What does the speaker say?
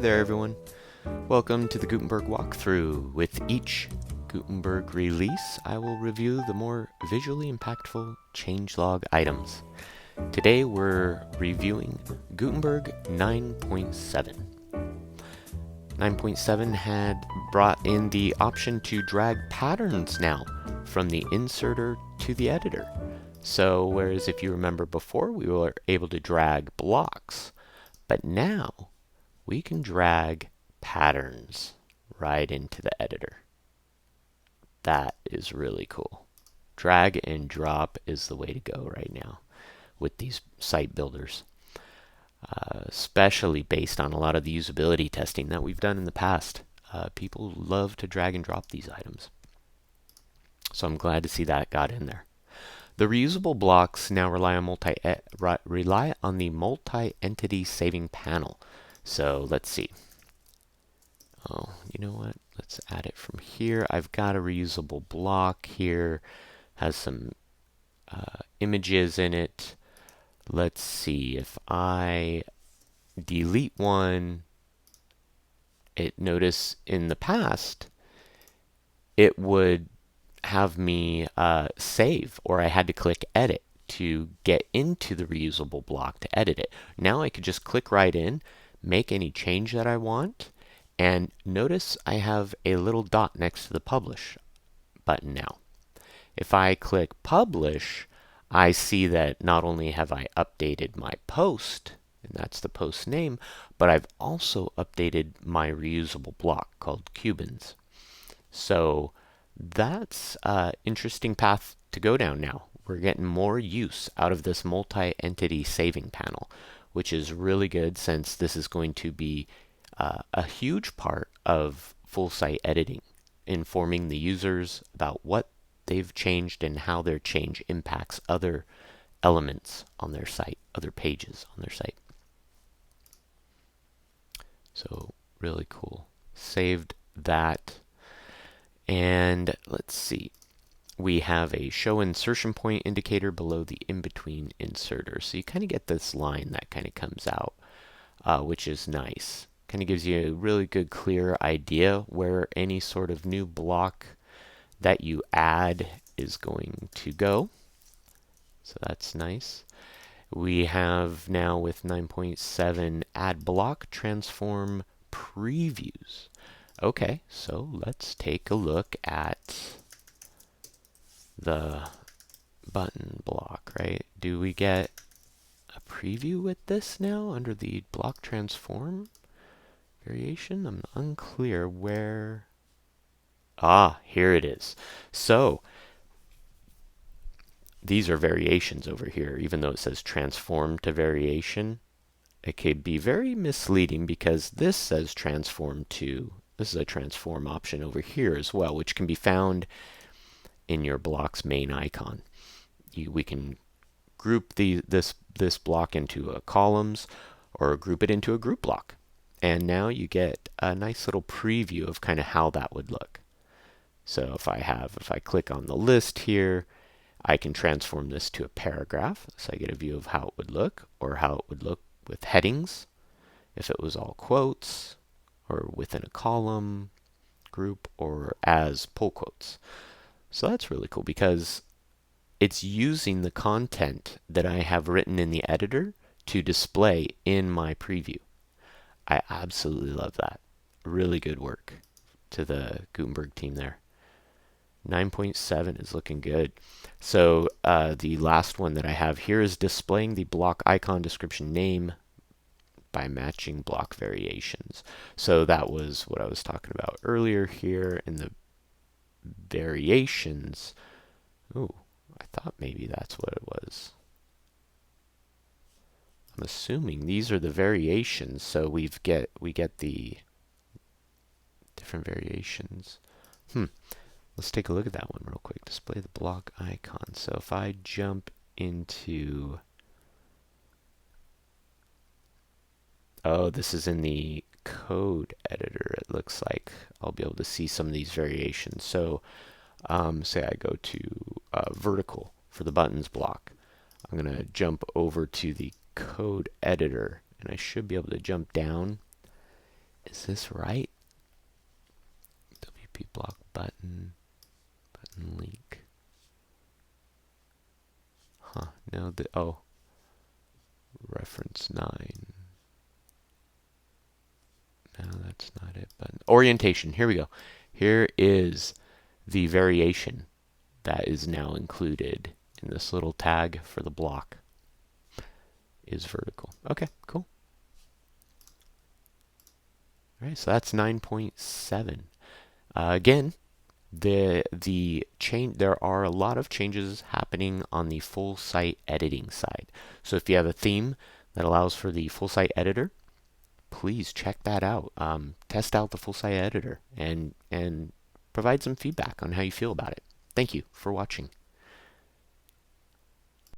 there everyone. Welcome to the Gutenberg walkthrough. With each Gutenberg release, I will review the more visually impactful changelog items. Today we're reviewing Gutenberg 9.7. 9.7 had brought in the option to drag patterns now from the inserter to the editor. So whereas if you remember before we were able to drag blocks, but now we can drag patterns right into the editor. That is really cool. Drag and drop is the way to go right now with these site builders, especially based on a lot of the usability testing that we've done in the past. People love to drag and drop these items. So I'm glad to see that got in there. The reusable blocks now rely on the multi-entity saving panel. So let's see. Oh, you know what? Let's add it from here. I've got a reusable block here. Has some images in it. Let's see. If I delete one, notice in the past, it would have me save, or I had to click edit to get into the reusable block to edit it. Now I could just click right in, make any change that I want, and notice I have a little dot next to the publish button now. If I click publish, I see that not only have I updated my post, and that's the post name, but I've also updated my reusable block called Cubans. So that's an interesting path to go down now. We're getting more use out of this multi-entity saving panel, which is really good since this is going to be a huge part of full site editing, informing the users about what they've changed and how their change impacts other elements on their site, other pages on their site. So really cool. Saved that. And let's see. We have a show insertion point indicator below the in-between inserter. So you kind of get this line that kind of comes out, which is nice. Kind of gives you a really good, clear idea where any sort of new block that you add is going to go. So that's nice. We have now with 9.7 add block transform previews. Okay, so let's take a look at the button block, right? Do we get a preview with this now under the block transform variation? I'm unclear where. Ah, here it is. So these are variations over here, even though it says transform to variation. It could be very misleading because this says transform to. This is a transform option over here as well, which can be found in your block's main icon. We can group this block into columns or group it into a group block. And now you get a nice little preview of kind of how that would look. So if I click on the list here, I can transform this to a paragraph. So I get a view of how it would look, or how it would look with headings, if it was all quotes, or within a column, group, or as pull quotes. So that's really cool because it's using the content that I have written in the editor to display in my preview. I absolutely love that. Really good work to the Gutenberg team there. 9.7 is looking good. So the last one that I have here is displaying the block icon description name by matching block variations. So that was what I was talking about earlier here in the variations. Ooh, I thought maybe that's what it was. I'm assuming these are the variations, so we get the different variations. Let's take a look at that one real quick. Display the block icon. So if I jump into, oh, this is in the code editor. It looks like I'll be able to see some of these variations. So say I go to vertical for the buttons block. I'm going to jump over to the code editor, and I should be able to jump down Is this right? WP block button link. Huh, no, oh, reference 9. No, that's not it. Button orientation. Here we go. Here is the variation that is now included in this little tag for the block. Is vertical. Okay, cool. All right, so that's 9.7. Again, there are a lot of changes happening on the full site editing side. So if you have a theme that allows for the full site editor, please check that out. Test out the full site editor and provide some feedback on how you feel about it. Thank you for watching.